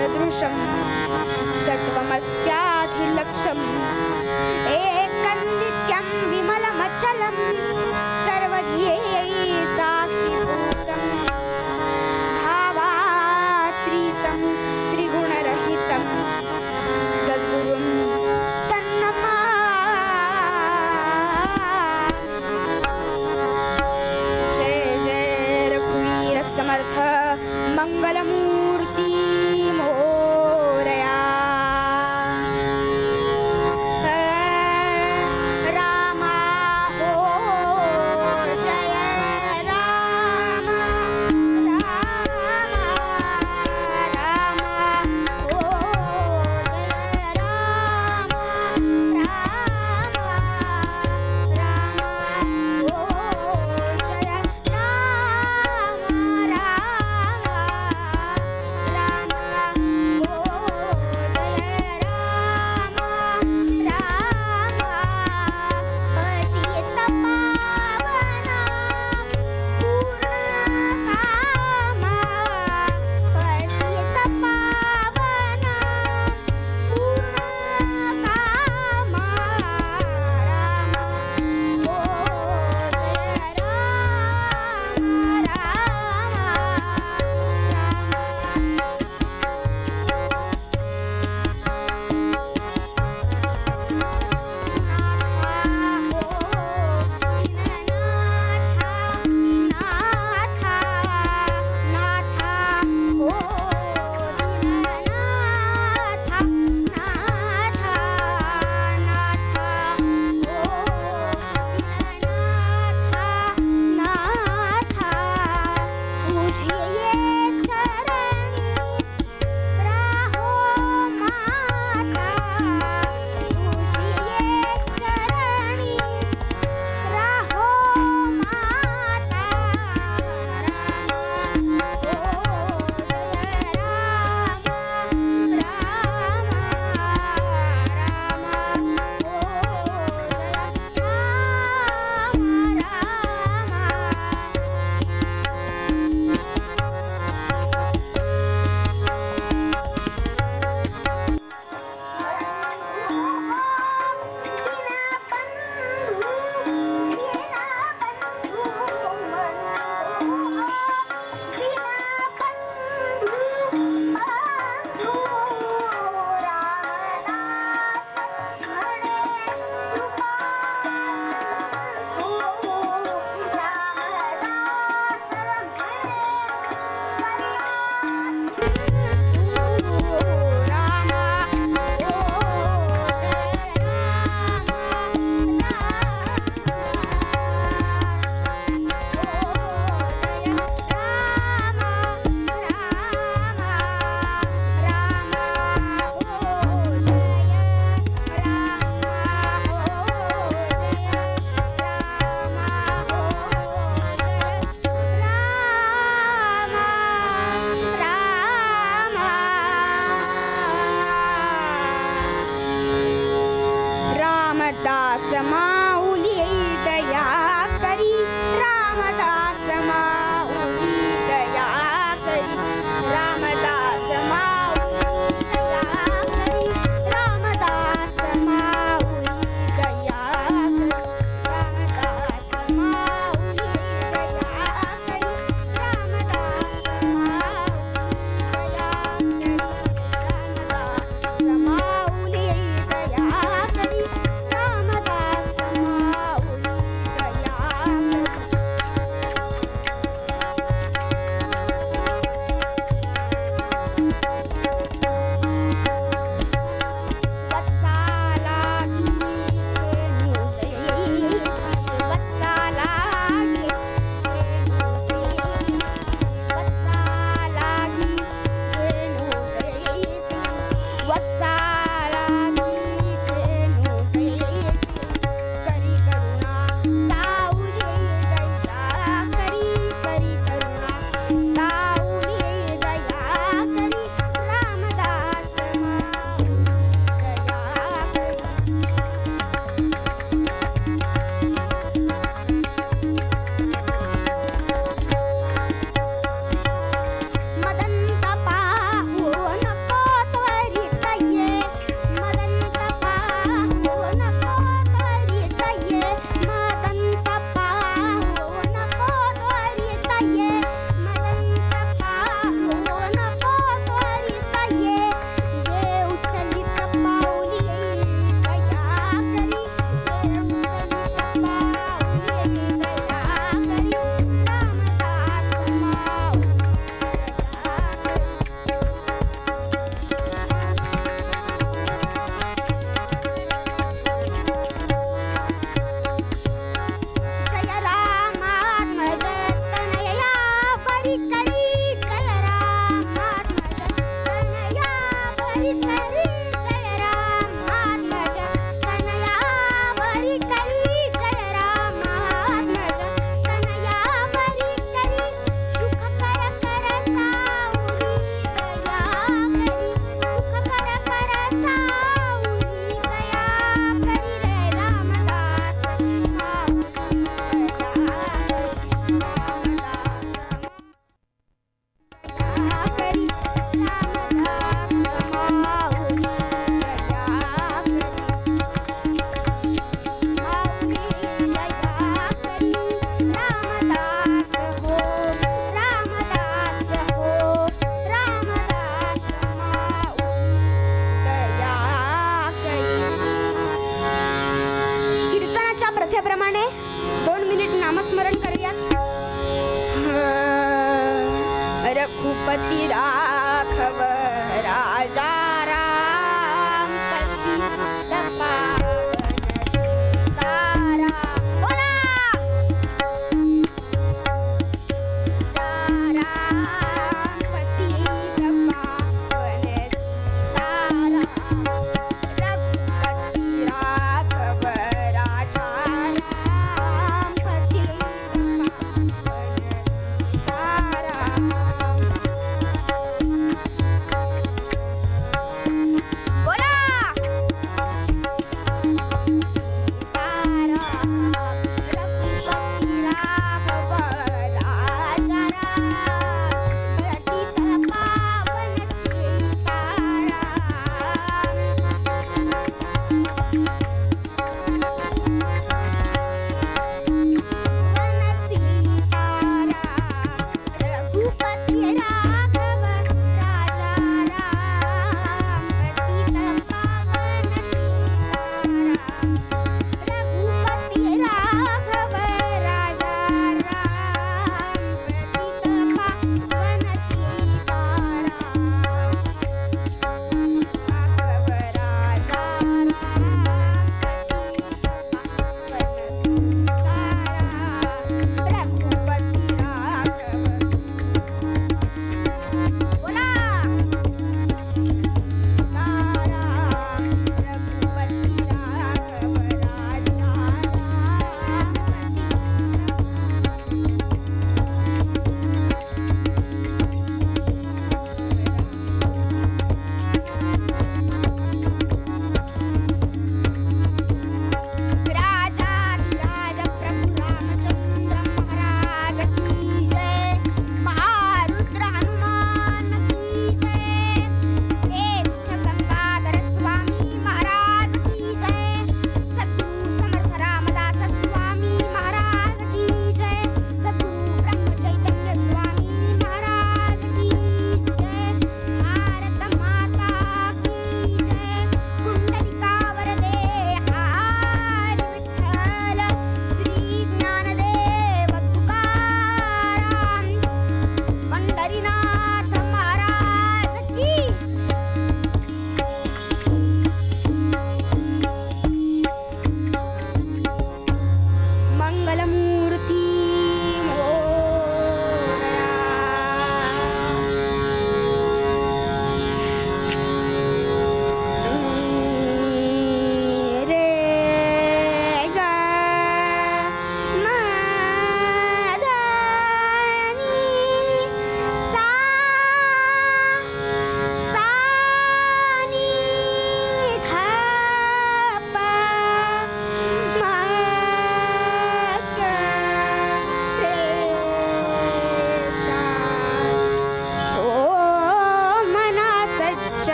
सदृशं तत्त्वमस्याधिलक्ष्यम् एकन्नित्यं विमलमचलं सर्वधियै साक्षीभूतं भावातीतं त्रिगुणरहितं सद्गुरुं तन्नमामि। जय जय रघुवीर समर्थ मंगलमूर्ति मोरया। रामा हो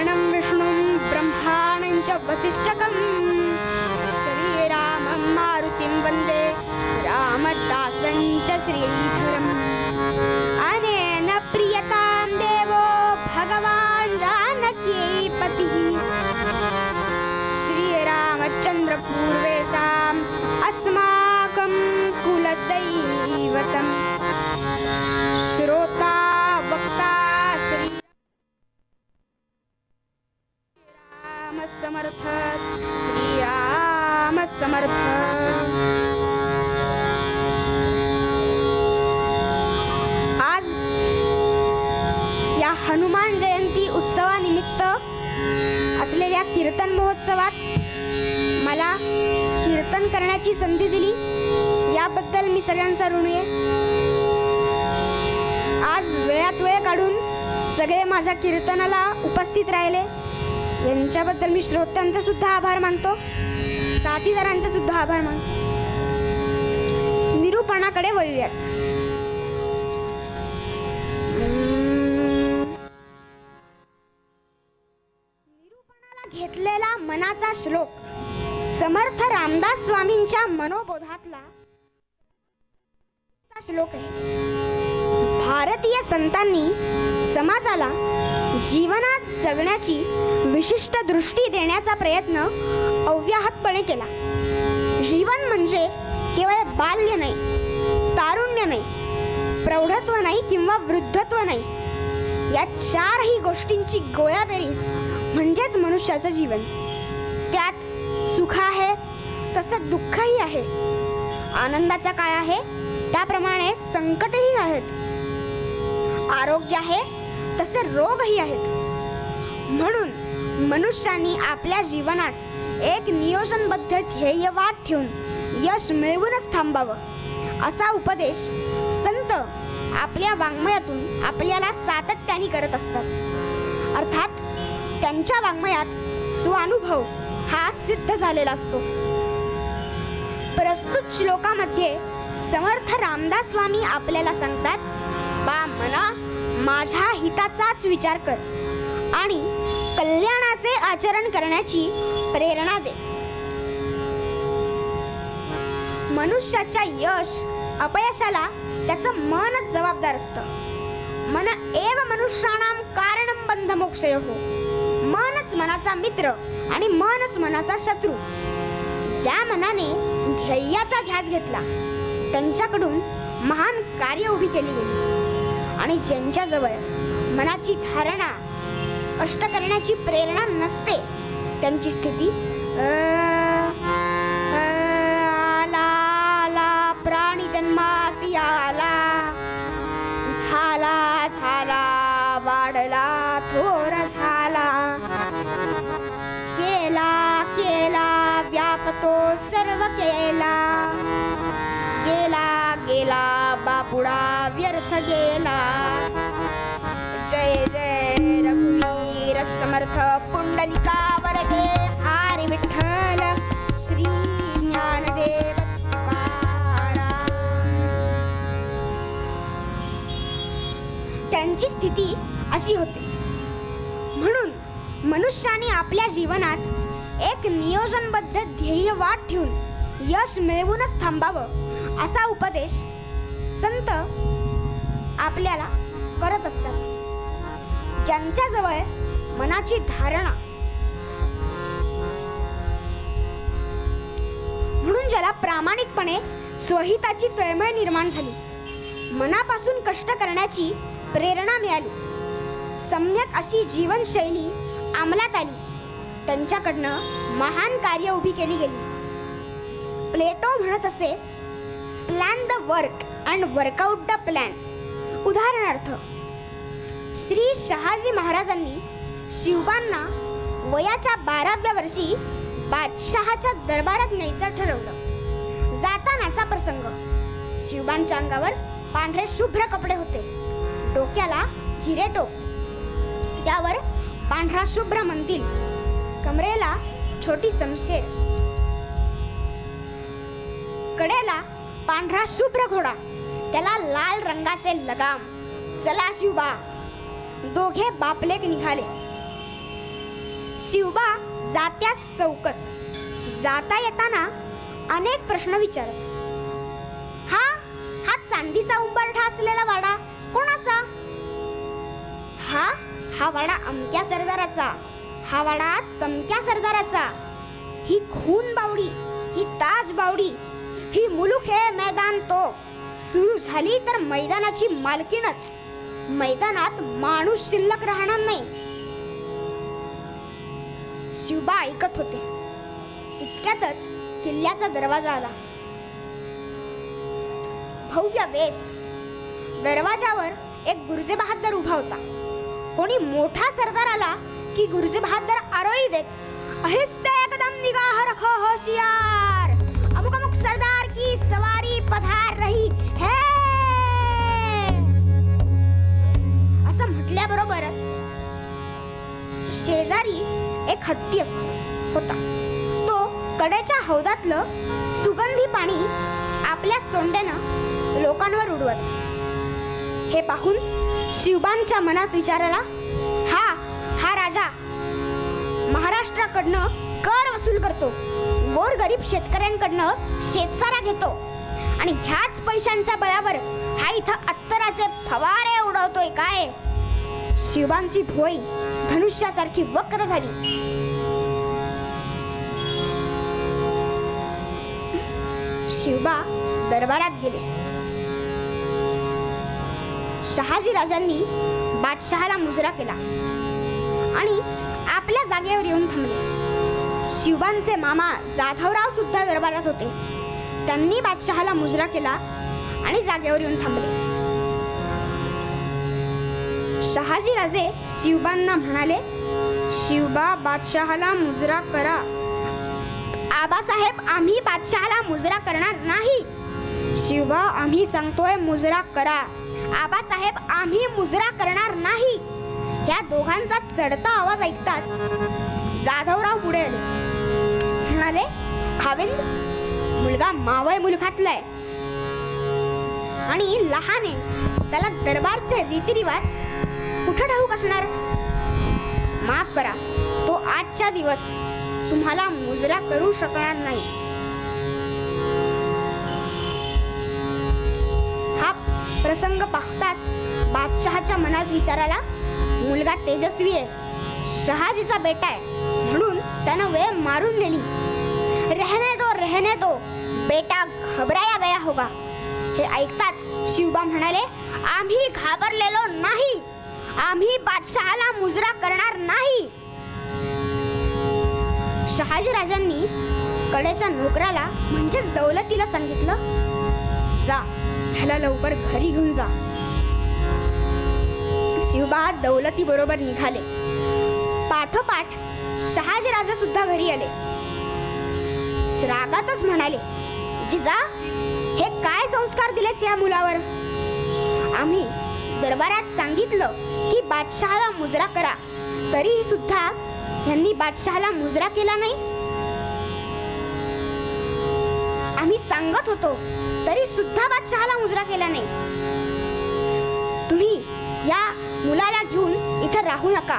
शरणं विष्णुं ब्रह्माणं च वसिष्ठकं श्रीरामं मारुतिं वन्दे रामदासं च श्रीधरम् अनेन प्रियतां देवो भगवान् जानकीपतिः श्रीरामचन्द्र पूर्वेषाम् अस्माकं कुलदैवतम् श्रोता वक्ता श्रीराम समर्थ श्रीराम समर्थ। आज या हनुमान जयंती उत्सवानिमित्त असलेल्या कीर्तन महोत्सवात मला कीर्तन करण्याची संधी दिली याबद्दल मी सगळ्यांचा ऋणी आहे। आज वेळात वेळ काढून सगळे माझ्या कीर्तनाला उपस्थित राहिले यांच्याबद्दल मी श्रोत्यांचा सुद्धा आभार मानतो, साथीदारांचा सुद्धा आभार मानतो। निरूपणाकडे वळूयात। निरूपणाला घेतलेला मनाचा श्लोक समर्थ रामदास स्वामींच्या मनोबोधातला श्लोक आहे। भारतीय संतांनी समाजाला जीवनात जगण्याची विशिष्ट दृष्टी देण्याचा प्रयत्न अव्याहतपणे केला। जीवन म्हणजे केवळ बाल्य नाही, तारुण्य नाही, प्रौढत्व नाही किंवा वृद्धत्व नाही, या चारही गोष्टींची गोळाबेरीज म्हणजेच मनुष्याचं जीवन। त्यात सुख आहे तसं दुःखही आहे, आनंदाचा काळ आहे त्याप्रमाणे संकटही आहेत, आरोग्य आहे तसे रोगही आहेत। म्हणून मनुष्याने आपल्या जीवनात एक नियोजनबद्ध ध्येय वाट ठेवून यश मिळवूनच थांबावं असा उपदेश संत आपल्या वाङ्मयातून आपल्याला सातत्याने करत असतात। अर्थात त्यांच्या वाङ्मयात स्वानुभव हा सिद्ध झालेला असतो। प्रस्तुत श्लोकामध्ये समर्थ रामदास स्वामी आपल्याला सांगतात, बा मना माझ्या हिताचाच विचार कर आणि कल्याणाचे आचरण करण्याची प्रेरणा दे। मनुष्याच्या यश अपयशाला त्याचं मनच जबाबदार असतं। मन एव मनुष्याणां कारणं बंध मोक्षयोः। मनच मनाचा मित्र आणि मनच मनाचा शत्रू। ज्या मनाने ध्येयाचा ध्यास घेतला त्यांच्याकडून महान कार्य उभी केली गेली आणि ज्यांच्याजवळ मनाची धारणा अष्ट करण्याची प्रेरणा नसते त्यांची स्थिती आला प्राणी जन्मासी आला, झाला झाला वाढला थोर झाला, केला केला व्यापतो सर्व केला, गेला गेला बापुडा व्यर्थ गेला। जय जय रघुवीर समर्थ पुंडलिका वरदे हरी विठ्ठल श्री ज्ञानदेव तुकाराम। त्यांची स्थिती अशी होते। म्हणून मनुष्याने आपल्या जीवनात एक नियोजनबद्ध ध्येय वाट ठेवून यश मिळवूनच थांबावं असा उपदेश संत आपल्याला करत असतात। ज्यांच्याजवळ मनाची धारणा म्हणून ज्याला प्रामाणिकपणे स्वहिताची तळमळ निर्माण झाली, मनापासून कष्ट करण्याची प्रेरणा मिळाली, सम्यक अशी जीवनशैली अंमलात आली, त्यांच्याकडनं महान कार्य उभी केली गेली। प्लेटो म्हणत असे, plan the work and workout the plan. उदाहरणार्थ श्री शहाजी महाराजांनी शिवबांना वयाच्या 12व्या वर्षी बादशहाच्या दरबारात न्यायचं ठरवलं। जातानाचा प्रसंग, शिवबांच्या अंगावर पांढरे शुभ्र कपडे होते, डोक्याला जिरेटोप, त्यावर पांढरा शुभ्र मंदिल, कमरेला छोटी समशेर, कडेला पांढरा शुभ्र घोडा, त्याला लाल रंगाचे लगाम। चला शिवबा, दोघे बापलेक निघाले। शिवबा जात्याच चौकस. जाता येताना अनेक प्रश्न विचारत. हा चांदीचा उंबरठा असलेला वाडा कोणाचा? हा वाडा अमक्या सरदाराचा, हा वाडा तमक्या सरदाराचा. ही खून बावडी, ही ताज बावडी, ही मुलूक हे मैदान तोफ. सुरू झाली तर मैदानाची मालकीणच. मैदानात माणूस शिल्लक राहणार नाही. शिवबा ऐकत होते. इतक्यातच किल्ल्याचा दरवाजा आला. भव्य वेस. दरवाजावर एक गुरुजे बहादर उभा होता. कोणी मोठा सरदार आला की गुरुजे बहादर आरोळी देत, अहिस्ते एकदम निगाह रखो होशियार, अमुक अमुक सरदार की सवारी पधार रही है, असं म्हटल्याबरोबर शेजारी एक हत्ती होता. तो कडेच्या हौदातलं सुगंधी पाणी आपल्या सोंडेनं लोकांवर उडवत. हे पाहून शिवबांच्या मनात विचार आला, हा राजा महाराष्ट्राकडनं कर वसूल करतो, गोरगरीब शेतकऱ्यांकडनं शेतसारा घेतो आणि ह्याच पैशांच्या बळावर हा इथं अत्तराचे फवारे उडवतोय काय? शिवबांची भोई धनुष्यासारखी वक्र झाली. शिवबा दरबारात गेले. शहाजी राजांनी बादशहाला मुजरा केला आणि आपल्या जागेवर येऊन थांबले. शिवबांचे मामा जाधवराव सुद्धा दरबारात होते. त्यांनी बादशहाला मुजरा केला आणि जागेवर येऊन थांबले. शहाजी राजे शिवबांना म्हणाले, शिवबा बादशहाला मुजरा करा. आबासाहेब, आम्ही बादशहाला मुजरा करणार नाही. शिवबा, आम्ही सांगतोय मुजरा करा. आबासाहेब, आम्ही मुजरा करणार नाही. या दोघांचा चढता आवाज ऐकताच जाधवराव पुढे आले. म्हणाले, खाविंद, मुलगा मावळ मुलखातलाय आणि लहान आहे, त्याला दरबारचे रीतिरिवाज कुठे ठाऊक असणार. माफ करा, तो आजच्या दिवस तुम्हाला मुजरा करू शकणार नाही. हा प्रसंग पाहताच बादशहाच्या मनात विचार आला, मुलगा तेजस्वी आहे, शहाजीचा बेटा आहे, म्हणून त्यानं वेळ मारून नेली. रहने दो, बेटा घबराया गया होगा. हे ऐकताच शिवबा म्हणाले, आम्ही घाबरलेलो नाही, आम्ही बादशहाला मुजरा करणार नाही. शहाजी राजांनी कडेच्या नोकराला म्हणजेच दौलतीला सांगितलं, जा, ह्याला लवकर घरी घेऊन जा. शिवबा दौलती बरोबर निघाले. पाठोपाठ शहाजी राजा सुद्धा घरी आले. रागातच म्हणाले, जिजा, हे काय संस्कार दिलेस या मुलावर? आम्ही दरबारात सांगितलं की बादशहाला मुजरा करा, तरीही सुद्धा यांनी बादशहाला मुजरा केला नाही. आम्ही सांगत होतो तरी सुद्धा बादशहाला मुजरा केला नाही. तुम्ही या मुलाला घेऊन इथं राहू नका.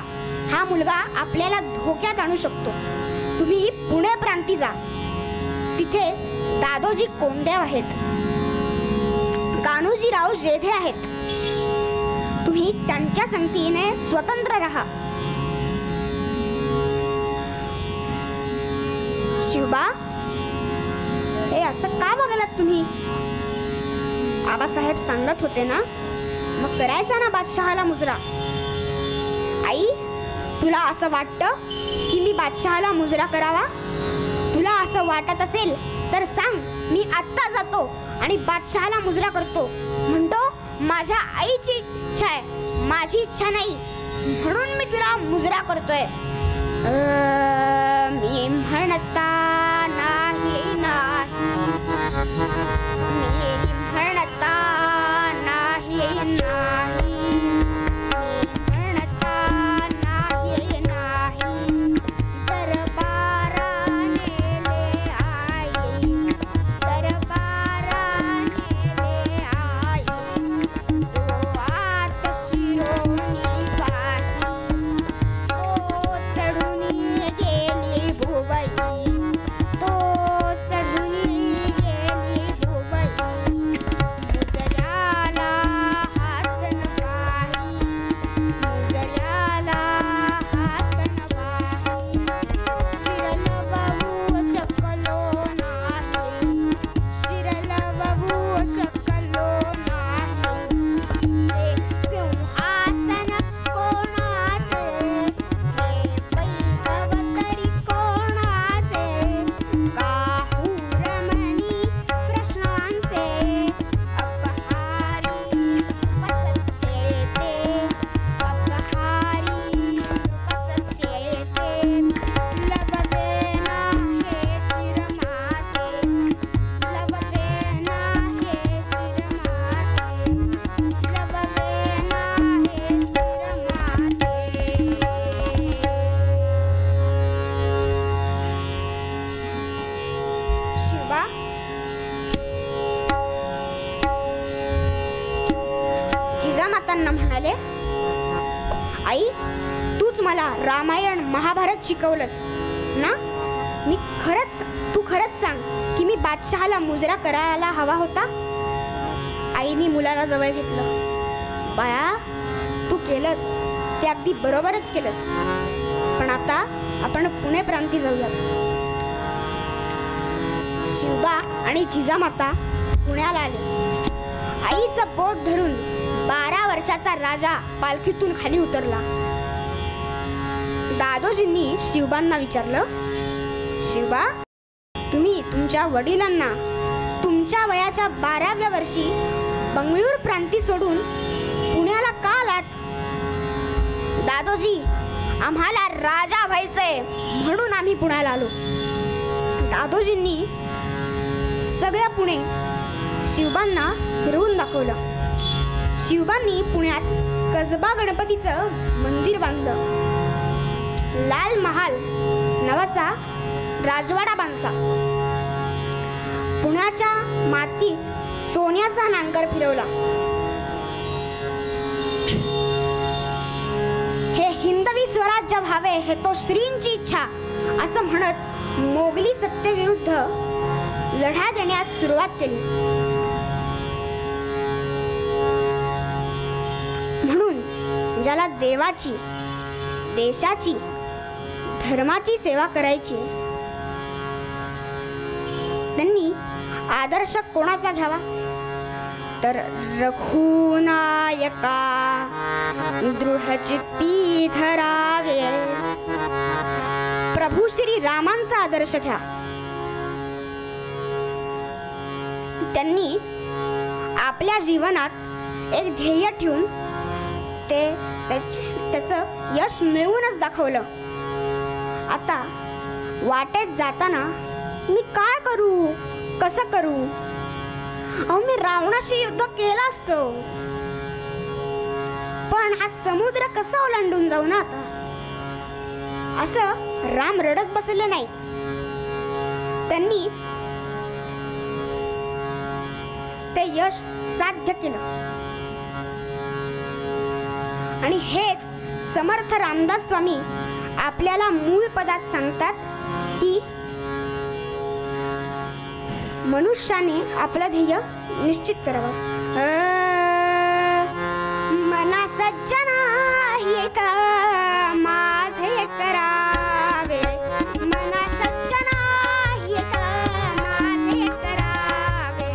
हा मुलगा आपल्याला धोक्यात आणू शकतो. तुम्ही पुणे प्रांती जा. तिथे दादोजी कोंडदेव आहेत, कान्होजीराव जेधे आहेत. तुम्ही त्यांच्या संगतीने स्वतंत्र राहा. शिवबा, हे असं का बघलात तुम्ही? आबासाहेब सांगत होते ना, मग करायचा ना बादशहाला मुजरा. आई, तुला असं वाटतं की मी बादशहाला मुजरा करावा? तुला असं वाटत असेल तर सांग, मी आत्ता जातो आणि बादशहाला मुजरा करतो. म्हणतो माझ्या आईची इच्छा आहे, माझी इच्छा नाही, म्हणून मी तुला मुजरा करतोय. मी म्हणता नाही, मी म्हणता नाही, चढून रामायण महाभारत शिकवलंस ना? तू खरंच सांग की मी बादशहाला मुजरा करायला हवा होता? आईने मुलाला जवळ घेतलं. बाळा, तू केलंस ते अगदी बरोबरच केलंस. पण आता आपण पुणे प्रांती जाऊयात. शिवबा आणि जिजामाता पुण्याला आले. आईचं बोट धरून 12 वर्षाचा राजा पालखीतून खाली उतरला. दादोजींनी शिवबांना विचारलं, शिवबा, तुम्ही तुमच्या वडिलांना तुमच्या वयाच्या 12व्या वर्षी बंगळूर प्रांती सोडून पुण्याला का आलात? दादोजी, आम्हाला राजा व्हायचंय म्हणून आम्ही पुण्याला आलो. दादोजींनी सगळं पुणे शिवबांना फिरवून दाखवलं. शिवबांनी पुण्यात कसबा गणपतीचं मंदिर बांधलं. लाल महाल नावाचा राजवाडा बांधला. पुण्याच्या मातीत सोन्याचा नांगर फिरवला. हे हिंदवी स्वराज्य व्हावे हे तो श्रींची इच्छा असं म्हणत मोगली सत्तेविरुद्ध लढा देण्यास सुरुवात केली. म्हणून ज्याला देवाची, देशाची, धर्माची सेवा करायची त्यांनी आदर्श कोणाचा घ्यावा? तर रघुनायका दृढचित्ती धरावे. प्रभू श्री रामांचा आदर्श घ्या. त्यांनी आपल्या जीवनात एक ध्येय ठेवून त्याचं यश मिळवूनच दाखवलं. आता वाटेत जाताना मी काय करू, कसं करू? अहो, मी रावणाशी युद्ध केलं असतं, पण हा समुद्र कसा ओलांडून जाऊ ना आता? असं राम रडत बसले नाही. त्यांनी ते यश साध्य केलं. आणि हेच समर्थ रामदास स्वामी आपल्याला मूळ पदात सांगतात की मनुष्याने आपलं ध्येय निश्चित करावं. मना सज्जना एक माझे करावे. मना सज्जना एक माझे करावे.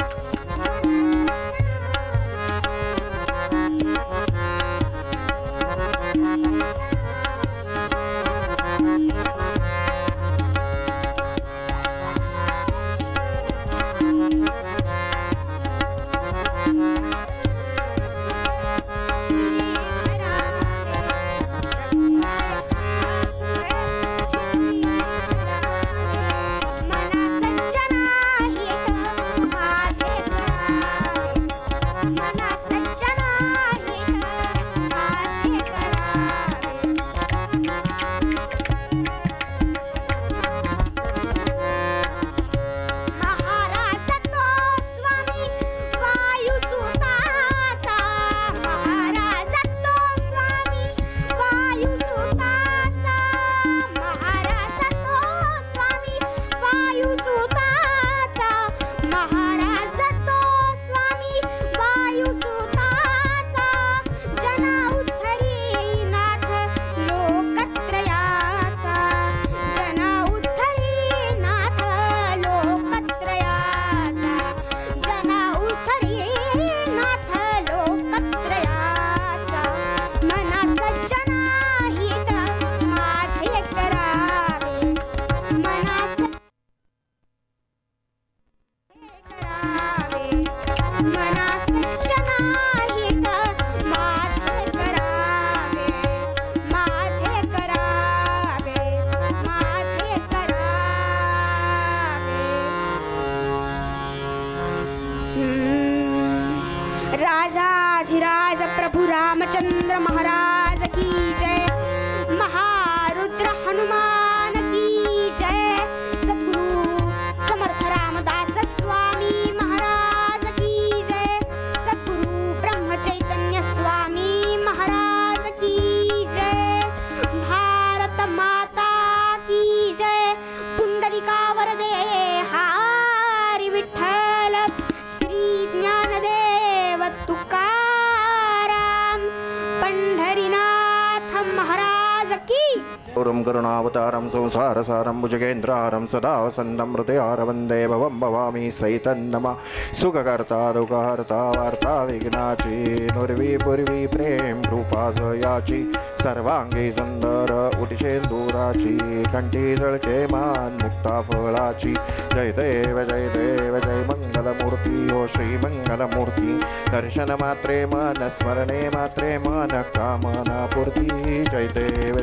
गुरुं करुणावतारं संसारसारं भुजगेन्द्रहारं सदा वसन्तं हृदयार वन्दे भवं भवामि सैतन्नमा सुखकर्ता दुःखहर्ता वार्ता विघ्नाची नुर्वी पूर्वी प्रेम रूपाजयाची सर्वांगी सुंदर उटिशेंदुराची कंठी जळके मान मुक्ता फळाची जय देव जय मंगलमूर्ती हो श्री मंगलमूर्ती दर्शन मात्रे मन स्मरणे मात्रे मन कामना पूर्ती जय देव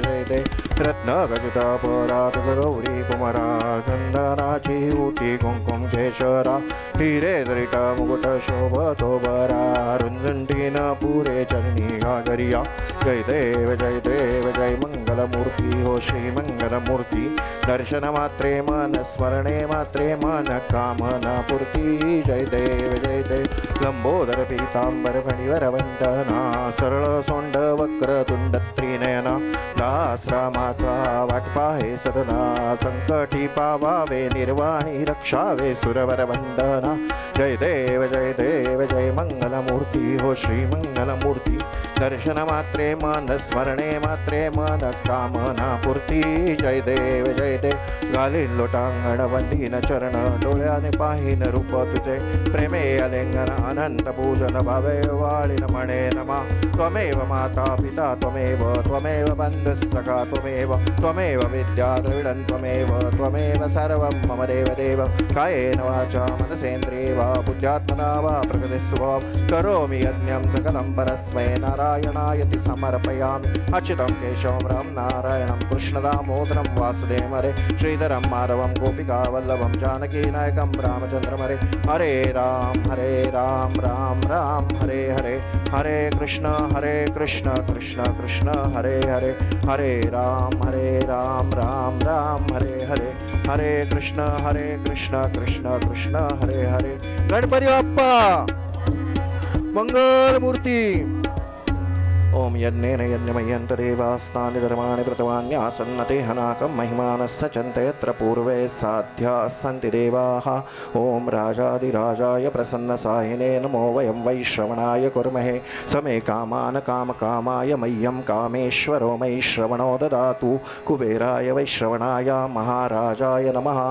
रत्न गजित परात गौरी कुमारा चंदनाची उटी कुंकुम केशरा हिरे दरिका मुकुट शोभतो बरा रुंजंटीन पुरे चरणी घागरिया जय देव जय मंगलमूर्ती हो श्री मंगलमूर्ती दर्शन मात्रे मन स्मरणे मात्रे मन कामना पूर्ती जय देव लंबोदर पीतांबर फणिवर वंदना सरळ सोंड वक्र तुंड त्रिनयना दास रामाचा वाट पाहे सदना संकटी पावावे निर्वाणी रक्षावे सुरवर वंदना जय देव जय मंगलमूर्ती हो श्री मंगलमूर्ती दर्शन मात्रे मन स्मरणे मात्रे मन कामना पूर्ती जय देव घालीन लोटांगण वंदीन चरण डोळ्याने पाहीन रूप तुझे प्रेमे अलिंगन अनंत पूजन भावे वाळीन म्हणे नमा त्वमेव माता पिता त्वमेव बंधु सखा त्वमेव विद्या द्रविडं त्वमेव सर्वं मम देव कायेन वाचा मनसेन्द्रिये वा बुद्ध्यात्मना वा प्रकृते स्वभाव करोमि यज्ञं सकलं परस्मै नारायणायति समर्पयामि अच्युतं केशवं राम नारायणं कृष्णदामोदरं वासुदेवं हरे श्रीधरं माधवं गोपिकावल्लभं जानकीनायकं रामचन्द्रं हरे राम राम हरे हरे कृष्ण कृष्ण कृष्ण हरे हरे राम राम हरे कृष्ण कृष्ण कृष्ण हरे गणपती बाप्पा मंगल मूर्ती ओम यज्ञेन यज्ञमय्यन्तरेवास्तानि धर्माणि कृतवान्यासन्नते हनाकं महिमानस्य चिन्तयत्र पूर्वे साध्या सन्ति देवाः ओम राजाधिराजाय प्रसन्नसायिने नमो वयं वै श्रवणाय कुर्महे समे कामान कामकामाय मह्यं कामेश्वरो मयि श्रवणो ददातु कुबेराय वै श्रवणाय महाराजाय नमः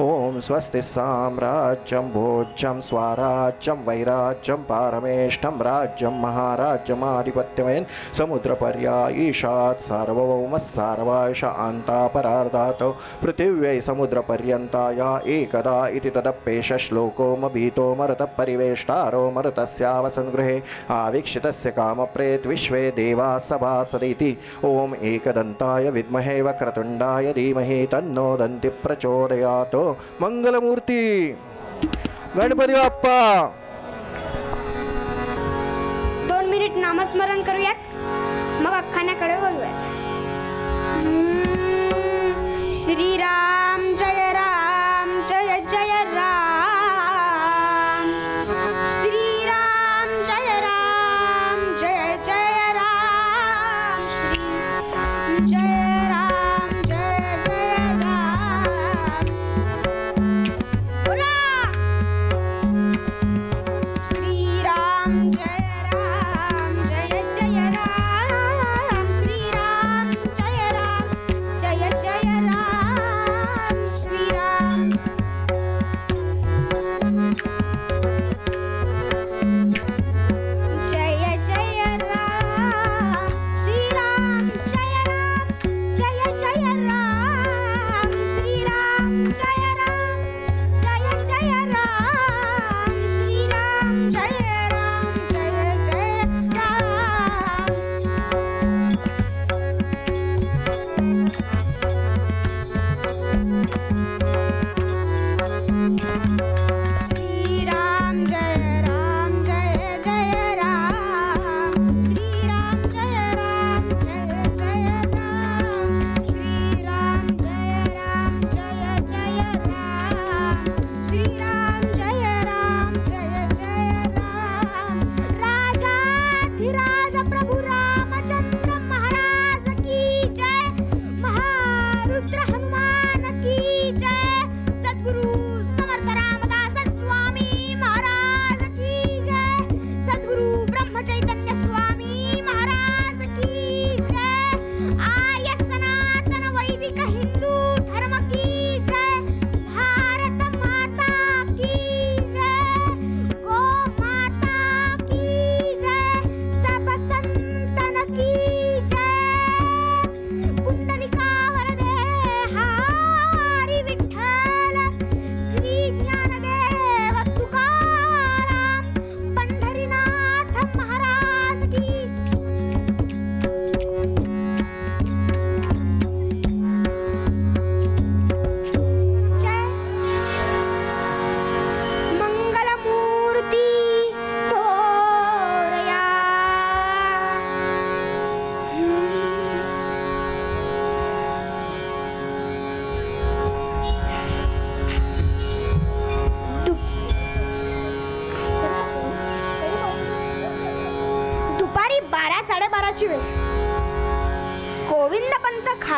ओम स्वस्ति साम्राज्यं भोज्यं स्वराज्यं वैराज्यं पारमेष्ठं राज्यं महाराज्यमाधिपत्यमेन समुद्रपर्याय ईशात् सार्वभौम सार्वाश अन्तापरार्धात् पृथिव्यै समुद्रपर्यन्ताय एकदा इति तदप्येष श्लोको मभीतो मरुतः परिवेष्टारो मरुतस्यावसन्गृहे आवीक्षितस्य कामप्रेत विश्वे देवा सभासदिति ओम एकदन्ताय विद्महे वक्रतुण्डाय धीमहि तन्नो दन्ति प्रचोदयात् मंगलमूर्ती गणपती बाप्पा 2 मिनिट नामस्मरण करूयात मग अख्खाण्याकडे वळूयात श्रीराम जय जय राम श्रीराम जय जय राम श्री जय राम बोला श्रीराम जय जय राम श्रीराम जय राम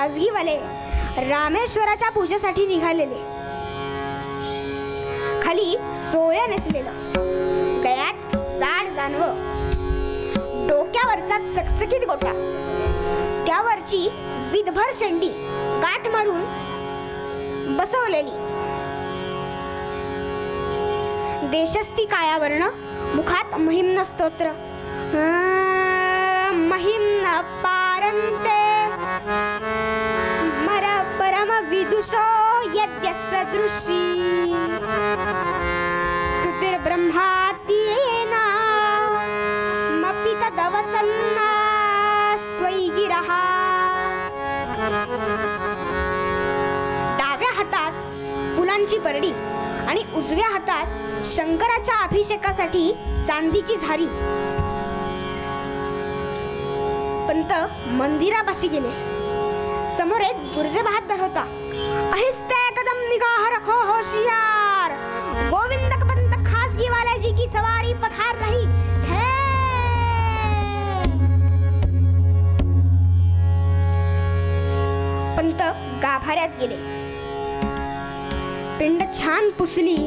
खाजगीवाले रामेश्वराच्या पूजेसाठी निघालेले. खाली सोळे नेसलेलं, गळ्यात जाड जानवं, डोक्यावरचा चकचकीत गोटा, त्यावरची विधभर शेंडी गाठ मारून बसवलेली, देशस्ती कायावर्ण, मुखात महिम्न स्तोत्र. महिम्न पारंते मर परम विदुषो यद्य सदृशी स्तुतिर ब्रह्मात्येना मपि तदवसन्ना स्वै गिरहा. डाव्या हातात फुलांची बरडी आणि उजव्या हातात शंकराच्या अभिषेकासाठी चांदीची झारी. पंत मंदिरापाशी गेले. समोर एक गुर्जे बहादर होता. अहिस्ते कदम निगाह रखो होशियार, गोविंद पंत खासगी वाले जी की सवारी पधार रही है. पंत गाभाऱ्यात गेले. पिंड छान पुसली,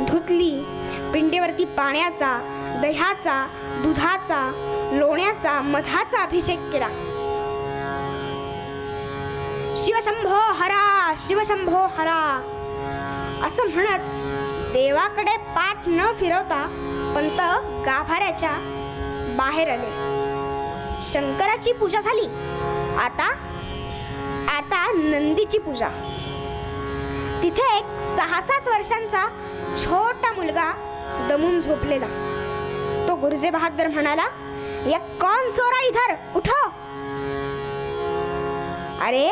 धुतली. पिंडेवरती पाण्याचा, दह्याचा, दुधाचा, लोण्याचा, मधाचा अभिषेक केला. शिवशंभो हरा, शिवशंभो हरा असं म्हणत देवाकडे पाठ न फिरवता पंत गाभाऱ्याच्या बाहेर आले. शंकराची पूजा झाली. आता नंदीची पूजा. तिथे एक 6-7 वर्षांचा छोटा मुलगा दमून झोपलेला. तो गुर्जे बहादर म्हणाला, ये कौन सो रहा इधर, उठो. अरे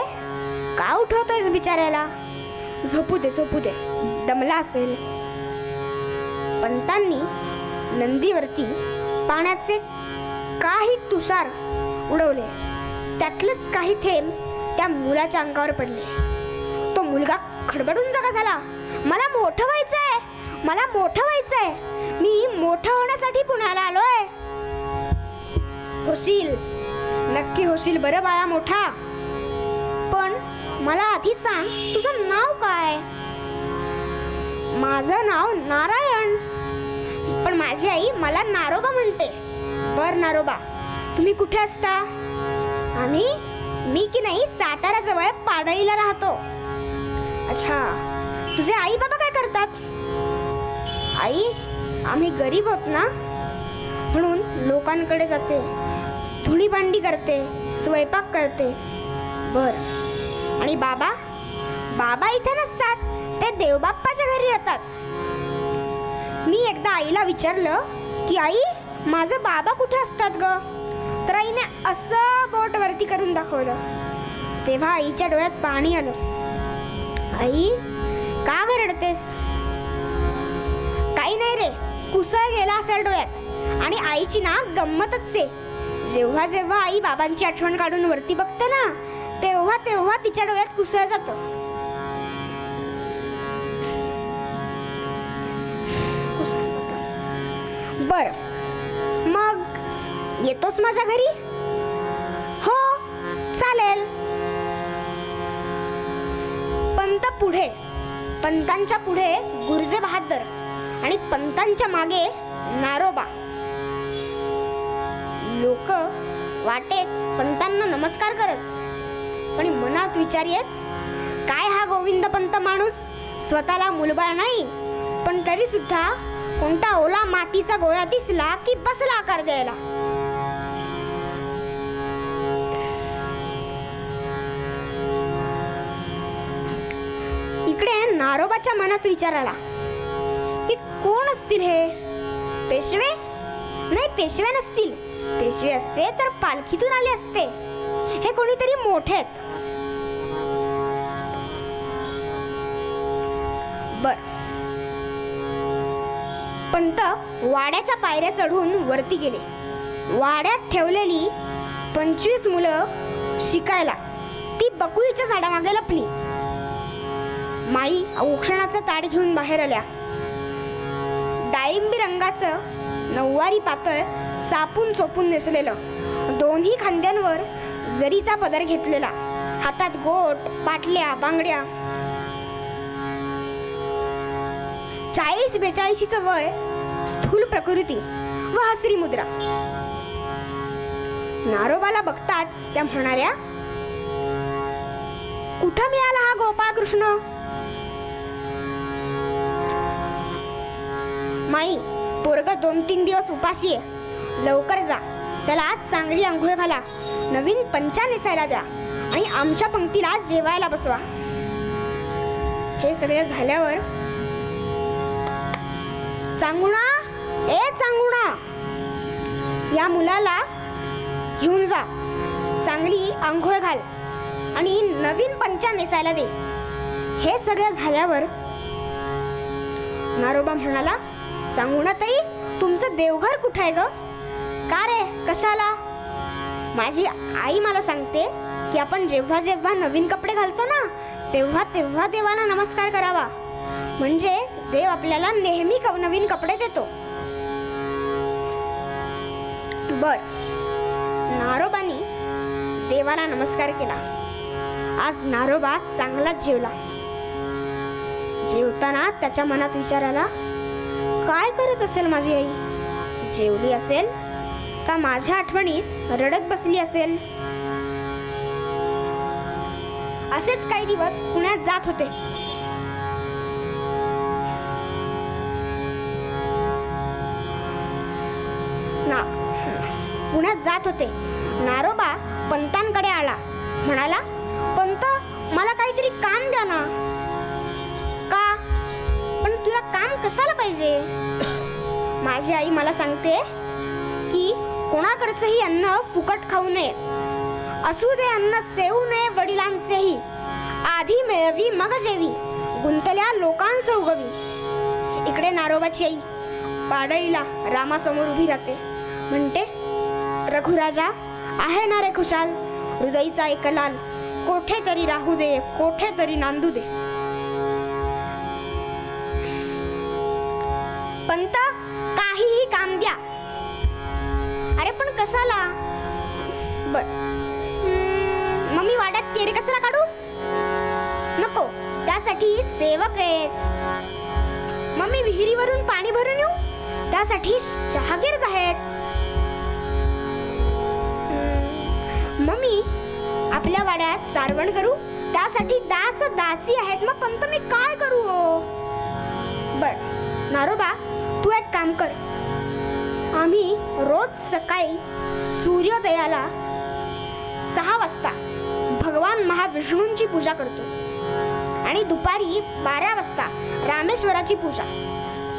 का उठवतोयस बिचाऱ्याला, झोपू दे, दमला असेल. पंतांनी नंदीवरती पाण्याचे काही तुषार उडवले. त्यातलेच काही थेंब त्या मुलाच्या अंगावर पडले. तो मुलगा खडबडून जागा झाला. मला मोठं व्हायचंय, मी मोठं होण्यासाठी पुण्याला आलोय. होशील, नक्की होशील बरं बाळा मोठा. पण मला आधी सांग, तुझं नाव काय? माझं नाव नारायण, पण माझी आई मला नारोबा म्हणते. बर नारोबा, तुम्ही कुठे असता? मी की नाही सातारा जवळ पाडळीला राहतो. अच्छा, तुझे आई बाबा काय करतात? आई, आम्ही गरीब आहोत ना, म्हणून लोकांकडे जाते, धुणी भांडी करते, स्वयंपाक करते. बर, आणि बाबा? बाबा इथे नसतात, ते देवबाप्पाच्या घरी राहतात. मी एकदा आईला विचारलं की आई, माझे बाबा कुठे असतात ग? तर आईने असं बोट वरती करून दाखवलं. तेव्हा आईच्या डोळ्यात पाणी आलं. आई, का रडतेस? काही नाही रे, कुसळ गेला असेल डोळ्यात. आणि आईची ना गंमतच आहे, जेव्हा जेव्हा आई बाबांची आठवण काढून वरती बघते ना, तेव्हा तेव्हा तिच्या डोळ्यात कुसळ जातं. बर, मग येतोस माझ्या घरी? हो, चालेल. पंतांच्या पुढे गुर्जे बहादर आणि पंतांच्या मागे नारोबा. लोक वाटेत पंतांना नमस्कार करत, पण मनात विचार येत, काय हा गोविंद पंत माणूस स्वतःला मुलबाळ नाही, पण तरी सुद्धा कोणता ओला मातीचा गोळा दिसला की बसला आकार द्यायला. इकडे नारोबाच्या मनात विचार आला की कोण असतील हे? पेशवे? नाही, पेशवे नसतील. पेशवे असते तर पालखीतून आले असते. हे कोणीतरी मोठे आहेत. बर, पंत वाड्याच्या पायऱ्या चढून वरती गेले. वाड्यात ठेवलेली 25 मुलं शिकायला ती बकुळीच्या झाडामागे लपली. माई औक्षणाचं ताट घेऊन बाहेर आल्या. डाळिंबी रंगाचं नऊवारी पातळ चापून चोपून नेसलेलं, दोन्ही खांद्यांवर जरीचा पदर घेतलेला, हातात गोट, बाटल्या, बांगड्या. 40-42चं वय, स्थूल प्रकृती व हसरी मुद्रा. नारोबाला बघताच त्या म्हणाल्या, कुठं मिळाला हा गोपाळ कृष्ण? माई, पोरग 2-3 दिवस उपाशी आहे, लवकर जा, त्याला आज चांगली अंघोळ घाला, नवीन पंचा नेसायला द्या आणि आमच्या पंक्तीला जेवायला बसवा. हे सगळे झाल्यावर चांगुणा, ए चांगुणा, या मुलाला घेऊन जा, चांगली अंघोळ घाल आणि नवीन पंचा नेसायला दे. हे सगळं झाल्यावर नारोबा म्हणाला, चांगुणा ताई, तुमचं देवघर कुठं आहे ग? का रे, कशाला? माझी आई मला सांगते की आपण जेव्हा जेव्हा नवीन कपडे घालतो ना, तेव्हा तेव्हा देवाला नमस्कार करावा, म्हणजे देव आपल्याला नेहमी नवीन कपडे देतो. बर. नारोबानी देवाला नमस्कार केला. आज नारोबा चांगलाच जेवला. जेवताना त्याच्या मनात विचार आला, काय करत असेल माझी आई? जेवली असेल का माझ्या आठवणीत रडत बसली असेल? असेच काही दिवस पुण्यात जात होते. नारोबा पंतांकडे आला. म्हणाला, पंत, मला काहीतरी काम द्या ना. का? पण तुला काम कशाला पाहिजे? माझी आई मला सांगते की कोणाकडचंही अन्न फुकट खाऊ नये, असू दे अन्न सेवू नये वडिलांचेही, आधी मिळवी मग जेवी, गुंतल्या लोकांचं उगवी. इकडे नारोबाची आई पाडळीला रामासमोर उभी राहते. म्हणते, रघुराजा आहे ना रे खुशाल, हृदयचा एक लाल, कोठे तरी राहू दे, कोठे तरी नांदू दे. पंत, काहीही काम द्या. अरे पण कशाला? बर, मम्मी वाड्यात केरी कचरा काढू? नको, त्यासाठी सेवक आहेत. मम्मी विहिरीवरून पाणी भरून येऊ? त्यासाठी शहागीर आहेत. मम्मी आपल्या वाड्यात सारवण करू? त्यासाठी दास दासी आहेत. मग पंत मी काय करू? बर नारोबा, तू एक काम कर, आम्ही रोज सकाळी सूर्योदयाला 6 वाजता भगवान महाविष्णूंची पूजा करतो आणि दुपारी 12 वाजता रामेश्वराची पूजा.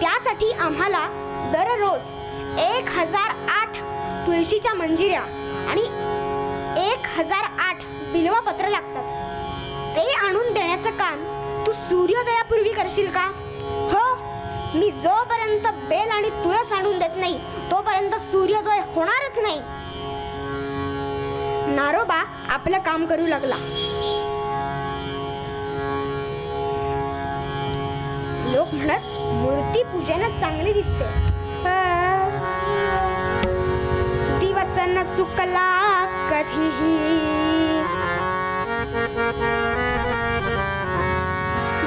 त्यासाठी आम्हाला दररोज 1008 तुळशीच्या मंजिऱ्या आणि 1008 बिल्वपत्र लागतात. ते आणून देण्याचं काम तू सूर्योदयापूर्वी करशील का? हो, मी जोपर्यंत बेल आणि तुळस आणून देत नाही तोपर्यंत सूर्योदय होणारच नाही. नारोबा आपलं काम करू लागला. लोक म्हणत, मूर्ती पूजेनं चांगली दिसते. दिवस न चुकला कधीही,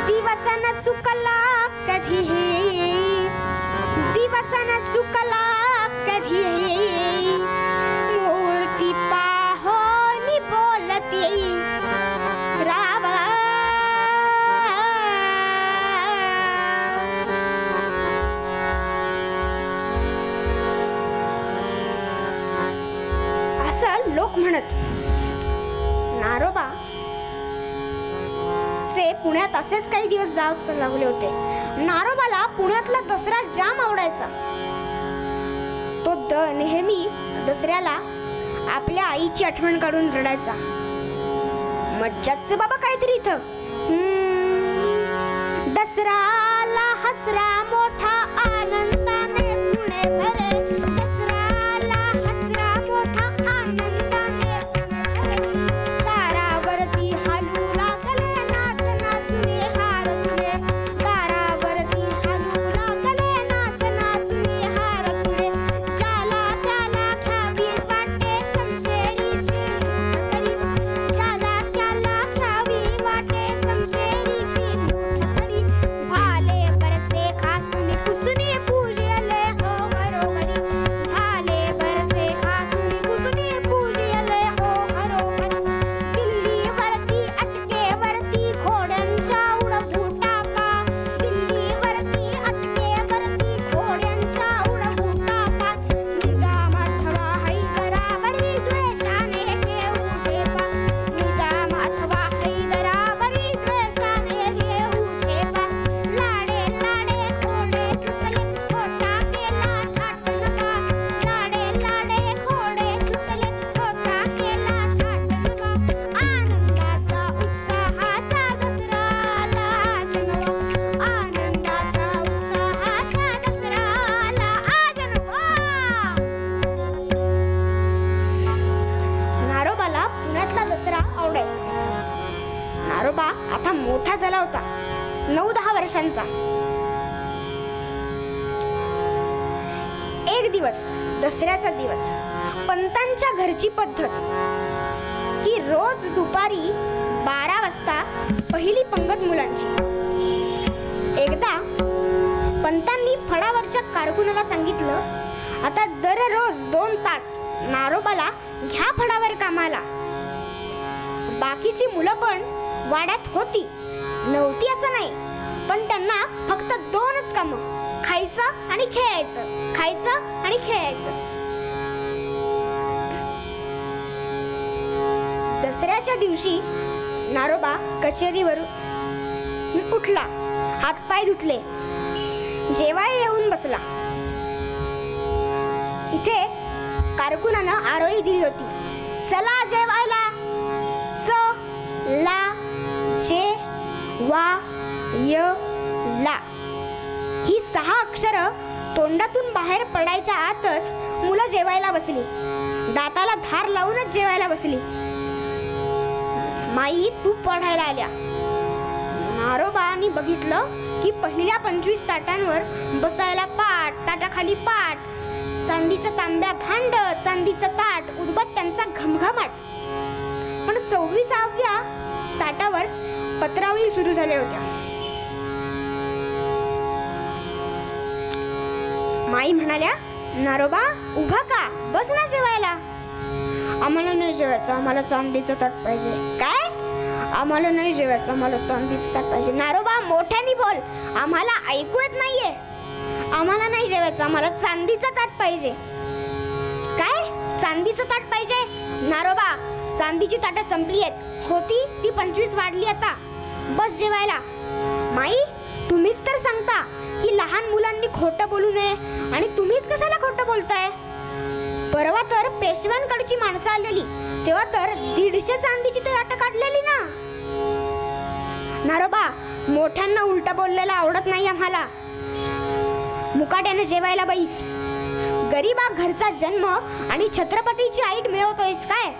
दिवस न चुकला कधीही, दिवस न चुकला कधीही, मूर्ती पाहोनी बोलती रावा. लोक म्हणत. नारोबा चे पुण्यात असेच काही दिवस जात लागले होते. नारोबाला पुण्यातला दसरा जाम आवडायचा. तो नेहमी दसऱ्याला आपल्या आईची आठवण काढून रडायचा. मज्जाच बाबा काहीतरी इथं. दसराला हसरा मोठा आनंदाने पुणे भरे, दसराला हसरा मोठा आनंदाने दारावरती हालू लागले नाच नाचुने हार तुरे, दारावरती हालू लागले नाच नाचुने हार तुरे, ज्याला त्याला घ्यावी वाटे संशयीची तरी, ज्याला त्याला मोठा झाला होता, 9-10 वर्षांचा. एक दिवस, दसऱ्याचा दिवस, पंतांच्या घरची पद्धत की रोज दुपारी 12 वाजता पहिली पंगत मुलांची. एकदा पंतांनी फळावरच्या कारकुनाला सांगितलं, आता दररोज 2 तास नारोबाला घ्या फळावर कामाला. बाकीची मुलं पण वाड्यात होती, नव्हती असं नाही, पण त्यांना फक्त 2च कामं, खायचं आणि खेळायचं, खायचं आणि खेळायचं. दसऱ्याच्या दिवशी नारोबा कचेरीवरून उठला, हातपाय धुतले, जेवायला येऊन बसला. इथे कारकुनानं आरोळी दिली होती, चला जेवायला. च ला जे वा य ला ही 6 अक्षरं तोंडातून बाहेर पडायच्या आतच मुलं जेवायला बसली, दाताला धार लावूनच जेवायला बसली. माई तूप पढायला आल्या. नारोबांनी बघितलं की पहिल्या 25 ताटांवर बसायला पाट, ताटाखाली पाट, चांदीचं तांब्या भांड, चांदीचं ताट, उदबत्त्यांचा घमघमाट. पण 26व्या ताटावर पत्रावळी सुरू झाल्या होत्या. माई म्हणाल्या, नारोबा उभा का, बस ना जेवायला. आम्हाला नाही जेवायचं, आम्हाला चांदीचं ताट पाहिजे. काय? आम्हाला नाही जेवायचं, आम्हाला चांदीचं ताट पाहिजे. नारोबा मोठ्याने बोल, आम्हाला ऐकू येत नाहीये. आम्हाला नाही जेवायचं, आम्हाला चांदीचं ताट पाहिजे. काय? चांदीचं ताट पाहिजे? नारोबा चांदीची ताटं संपली आहेत, होती ती 25 वाढली, आता बस जेवायला. माई तुम्हीच तर सांगता की लहान मुलांनी खोटं बोलू नये, आणि तुम्हीच कशाला खोटं बोलताय? परवा तर पेशव्यांकडची माणसं आलेली, तेव्हा तर 150 चांदीची ताटं काढलेली ना. नारोबा मोठ्यांना उलट बोललेला आवडत नाही आम्हाला. मुकाट्यानं जेवायला बैस. गरीबा घरचा जन्म आणि छत्रपतीची आईट मिळवतोयस काय?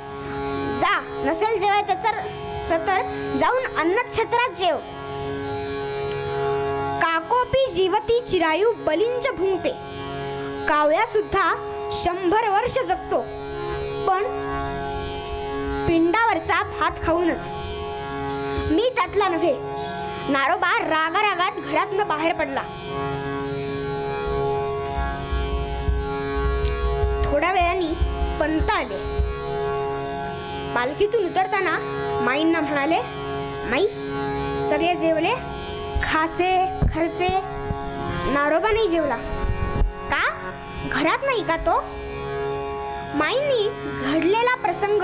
जा, नसेल जेवायचं तर जाऊन अन्नछत्रात जेव. काकोपी जीवती चिरायू बलिंच भुंगते. कावळा सुद्धा 100 वर्ष जगतो, पण पिंडावरचा भात खाऊनच. मी त्यातला नव्हे. नारोबा रागारागात घरातनं बाहेर पडला. थोड्या वेळाने पंत आले. पालखीतून उतरताना माईंना म्हणाले, माई सगळे जेवले, खासे खर्चे. नारोबा नाही जेवला. का? घरात नाही का तो? माईंनी घडलेला प्रसंग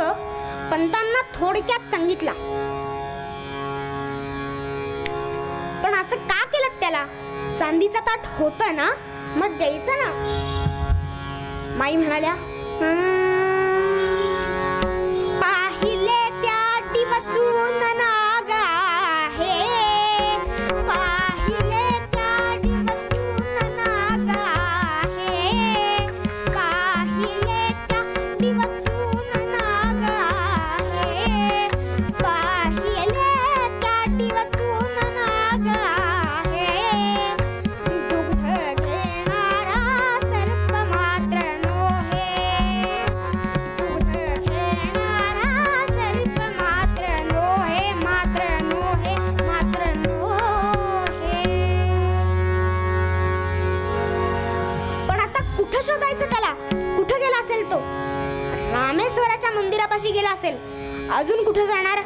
पंतांना थोडक्यात सांगितला. पण असं का केलं त्याला? चांदीचा ताट होतं ना, मग द्यायचं ना. माई म्हणाल्या, पाहिले त्या डिवचून नाग आहे, पाहिले त्या डिवचून नाग आहे, पाहिले त्या डिवचून नाग आहे, पाहिले त्या डिवचून नाग आहे. दुग्ध घेणारा सर्प मात्र नोहे, दुग्ध घेणारा सर्प मात्र नोहे, मात्र नोहे, मात्र नोहे. पण आता कुठं शोधायचं त्याला? कुठं गेला असेल तो? रामेश्वराच्या मंदिरापाशी गेला असेल. अजून कुठं जाणार?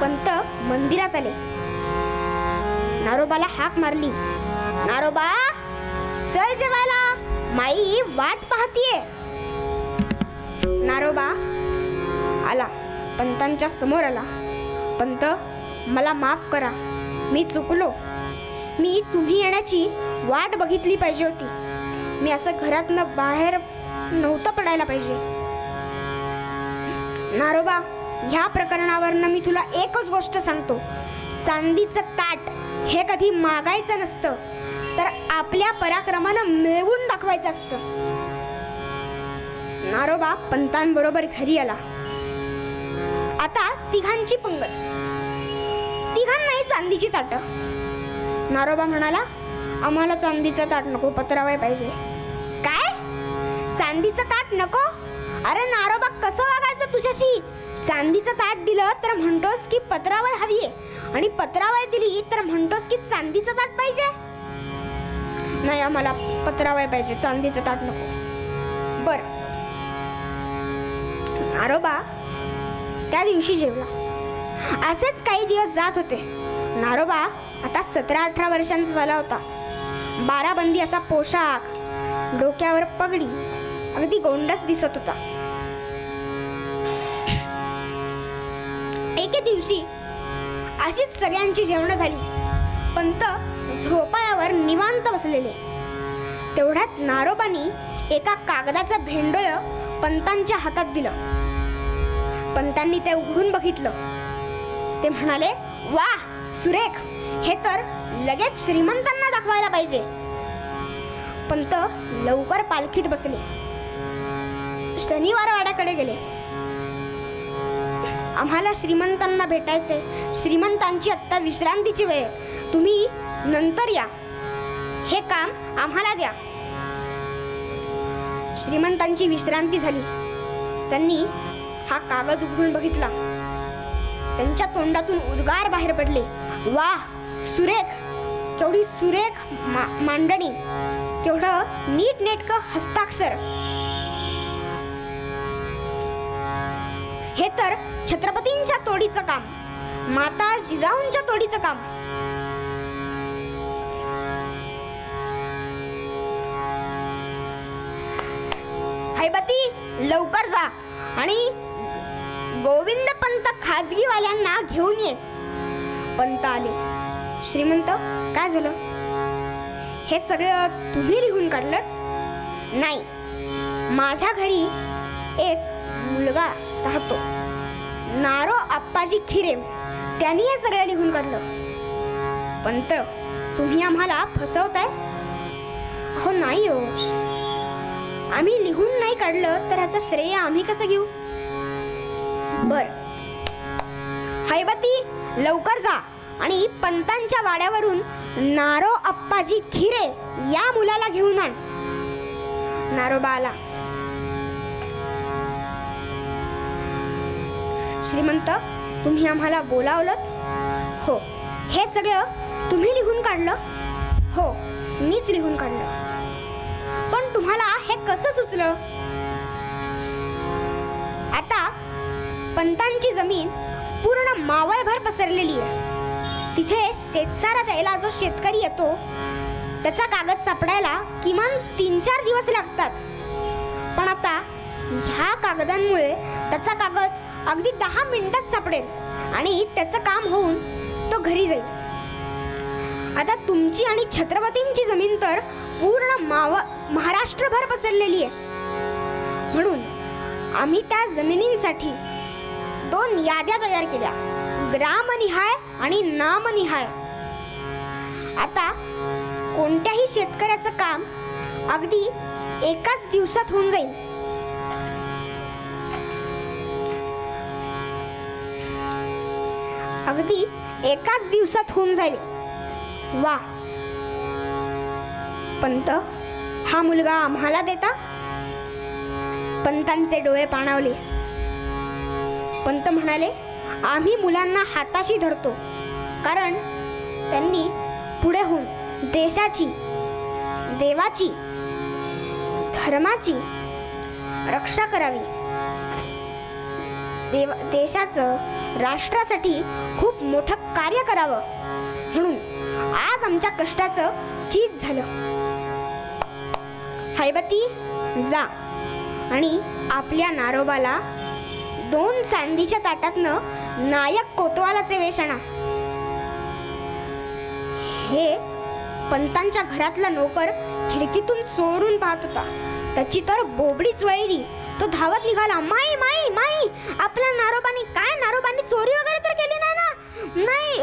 पंत मंदिरात आले. नारोबाला हाक मारली, नारोबा चल जेवायला, माई वाट पाहतीये. नारोबा आला, पंतांच्या समोर आला. पंत मला माफ करा, मी चुकलो. मी तुम्ही येण्याची वाट बघितली पाहिजे होती. मी असं घरातनं बाहेर नव्हतं पडायला पाहिजे. नारोबा ह्या प्रकरणावरनं मी तुला एकच गोष्ट सांगतो, चांदीचं ताट हे कधी मागायचं नसतं, तर आपल्या पराक्रमानं मिळवून दाखवायचं असतं. नारोबा पंतांबरोबर घरी आला. आता तिघांची पंगत. तिघांनाही चांदीची ताटं. नारोबा म्हणाला, आम्हाला चांदीचं ताट नको, पत्रावळ पाहिजे. काय, चांदीचं ताट नको? अरे नारोबा, कसं वागायचं तुझ्याशी? चांदीचं ताट दिलं तर म्हणतोस की पत्रावळ हवीये, आणि पत्रावळ दिली तर म्हणतोस की चांदीचं ताट पाहिजे. नाही, आम्हाला पत्रावळ पाहिजे, चांदीचं ताट नको. बर. नारोबा त्या दिवशी जेवला. असेच काही दिवस जात होते. नारोबा आता 17-18 वर्षांचा झाला होता. 12 बंदी असा पोशाख, डोक्यावर पगडी, अगदी गोंडस दिसत होता. एके दिवशी अशीच सगळ्यांची जेवणं झाली. पंत झोपाळ्यावर निवांत बसलेले. तेवढ्यात नारोबानी एका कागदाचं भेंडोळ पंतांच्या हातात दिलं. पंतांनी ते उघडून बघितलं. ते म्हणाले, वाह, सुरेख, हे तर लगेच श्रीमंतांना दाखवायला पाहिजे. पंत लवकर पालखीत बसले. शनिवार वाड्याकडे गेले. आम्हाला श्रीमंतांना भेटायचे. श्रीमंतांची आत्ता विश्रांतीची वेळ, तुम्ही नंतर या. हे काम आम्हाला द्या. श्रीमंतांची विश्रांती झाली. त्यांनी हा कागद उघडून बघितला. त्यांच्या तोंडातून उद्गार बाहेर पडले. वाह, सुरेख, केवढी सुरेख मांडणी, केवढं नीटनेटकं हस्ताक्षर. हे तर छत्रपतींच्या तोडीचं काम, माता जिजाऊंच्या तोडीचं काम. हैबती, लवकर जा आणि गोविंद पंत खाजगीवाल्यांना घेऊन ये. पंत आले. श्रीमंत, काय झालं? हे सगळं तुम्ही लिहून काढलं? नाही, माझ्या घरी एक मुलगा राहतो, नारो आप्पाजी खिरे, त्यांनी हे सगळं लिहून काढलं. पंत, तुम्ही आम्हाला फसवताय? हो नाही हो, आम्ही लिहून नाही काढलं तर ह्याचं श्रेय आम्ही कसं घेऊ? बर, हैबती, लवकर जा आणि पंतांच्या वाड्यावरून नारो आप्पाजी खिरे या मुलाला घेऊन आण. नारोबा आला. श्रीमंत, तुम्ही आम्हाला बोलावलंत? हो. हे सगळं तुम्ही लिहून काढलं? हो, मीच लिहून काढलं. पण तुम्हाला हे कसं सुचलं? आता पंतांची जमीन पूर्ण मावळभर पसरलेली आहे. तिथे शेतसारा द्यायला जो शेतकरी येतो त्याचा कागद सापडायला किमान 3-4 दिवस लागतात. पण आता ह्या कागदांमुळे त्याचा कागद अगदी 10 मिनिटात सापडेल आणि त्याचं काम होऊन तो घरी जाईल. आता तुमची आणि छत्रपतींची जमीन तर पूर्ण महाराष्ट्रभर पसरलेली आहे. म्हणून आम्ही त्या जमिनींसाठी 2 याद्या तयार केल्या, ग्रामनिहाय आणि नामनिहाय. आता कोणत्याही शेतकऱ्याचं काम अगदी एकाच दिवसात होऊन जाईल. अगदी एकाच दिवसात होऊन जाईल. वा, पंत, हा मुलगा आम्हाला देता? पंतांचे डोळे पाणावले. पंत म्हणाले, आम्ही मुलांना हाताशी धरतो, कारण त्यांनी पुढे होऊन देशाची, देवाची, धर्माची रक्षा करावी. देशाचं, राष्ट्रासाठी खूप मोठं कार्य करावं, म्हणून आज आमच्या कष्टाचं चीज झालं. हैबती, जा आणि आपल्या नारोबाला 2 चांदीच्या ताटातनं नायक कोतवालाचे वेश आणा. हे पंतांच्या घरातला नोकर खिडकीतून चोरून पाहत होता. त्याची तर बोबडीच वळली. तो धावत निघाला. माई माई माई, आपल्या नारोबानी चोरी वगैरे तर केली नाही ना? नाही,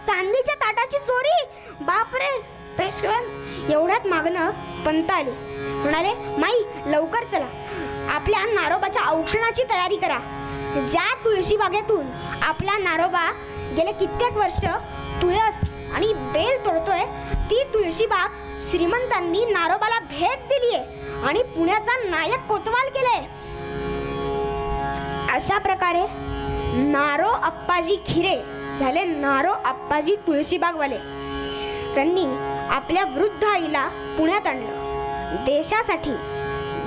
चांदीच्या ताटाची चोरी? बापरे पेशवन. एवढ्यात मागणं पंत आले. म्हणाले, माई लवकर चला, आपल्या नारोबाच्या औक्षणाची तयारी करा. ज्या तुळशी बागेतून आपला नारोबा गेले कित्येक वर्ष तुळस आणि बेल तोडतोय, ती तुळशी बाग श्रीमंतांनी नारोबाला भेट दिलीये आणि पुण्याचा नायक कोतवाल केलाय. अशा प्रकारे नारो अप्पाजी खिरे झाले नारो अप्पाजी तुळशीबागवाले. त्यांनी आपल्या वृद्ध आईला पुण्यात आणलं. देशासाठी,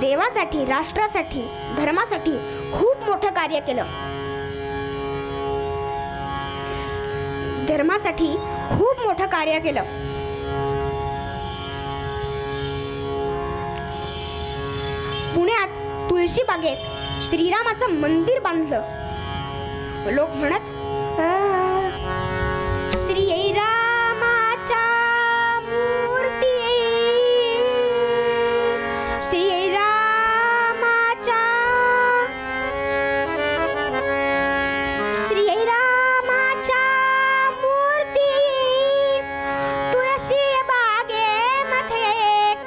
देवासाठी, राष्ट्रासाठी, धर्मासाठी खूप मोठं कार्य केलं. धर्मासाठी खूप मोठं कार्य केलं. पुण्यात तुळशी बागेत श्रीरामाचं मंदिर बांधलं. लोक म्हणत, श्रीरामाच्या मूर्ती, श्रीरामाच्या, श्रीरामाच्या मूर्ती तुळशी बागेमध्ये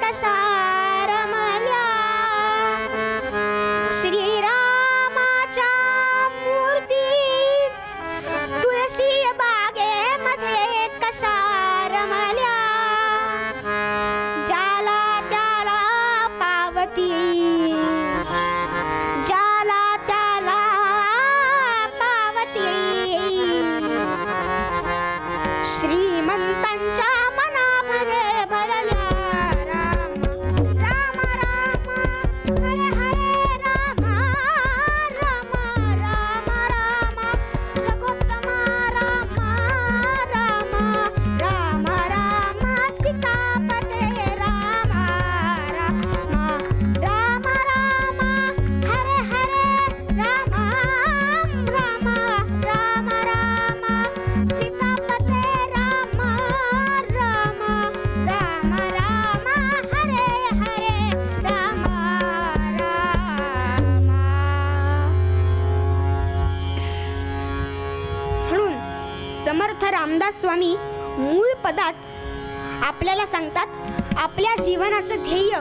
कशा रमल्या. श्रीरामाच्या मूर्ती तुळशी बागेमध्ये कशा रमल्या. ज्याला त्याला पावती, ज्याला त्याला पावती. श्रीमंतांच्या मनामध्ये भरल्या. राम राम राम हरे हरे राम राम राम राम रघुत्तमा राम राम राम राम सीतापते राम राम राम राम हरे हरे राम राम राम राम सीतापते राम राम राम राम हरे हरे राम राम. म्हणून समर्थ रामदास स्वामी मूळ पदात आपल्याला सांगतात, आपल्या जीवनाचं ध्येय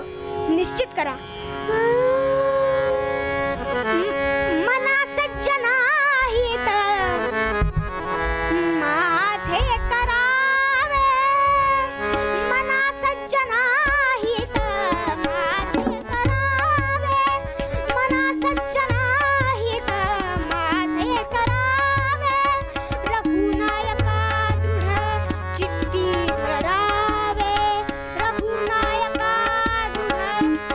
निश्चित करा. मना सज्जना हित माझे करावे. मना सज्जना हित माझे करावे. मना सज्जना हित माझे करावे. रघुनायका दृढ चित्ती धरावे. रघुनायका दृढ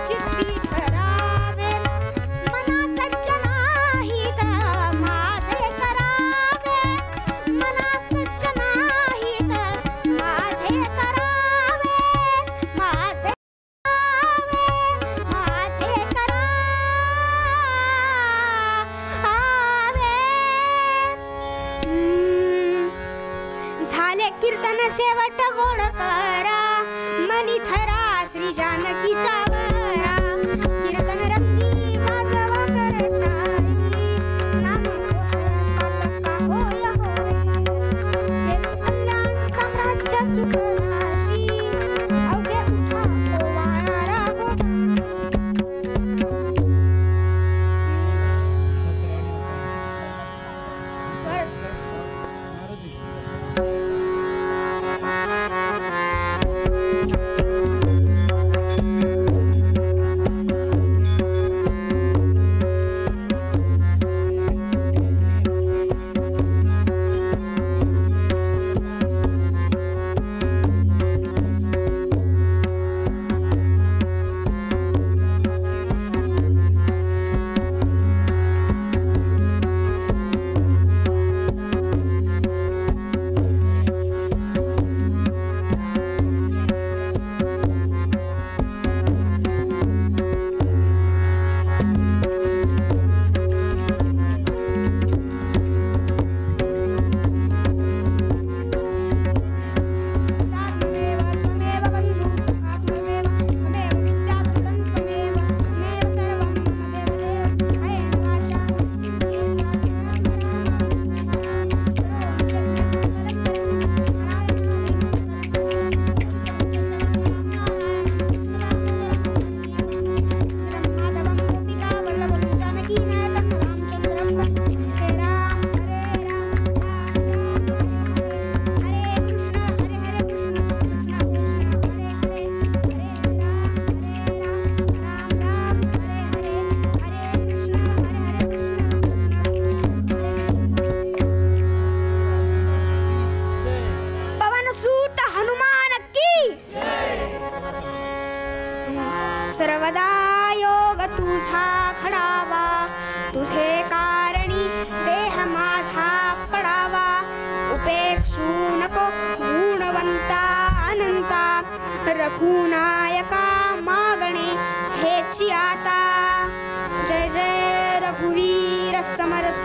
चित्ती धरावे. मना सज्जना हित माझे करावे. मना सज्जना हित माझे करावे. माझे माझे करावे. झाले कीर्तन शेवट गोड करा. मनी थरा श्री जानकीच्या वरा. कीर्तन रंगी वाजवा करतारी. नाम घोष पातका होय होय. देव कल्याण साम्राज्य सुखनाशी. अवघे उठा ओवाळणारा गोठा. सर्वदा योग तुझा खडावा, तुझे कारणी देह माझा पडावा. उपेक्षू नको गुणवंता अनंता, रघुनायका मागणे हेची आता. जय जय रघुवीर समर्थ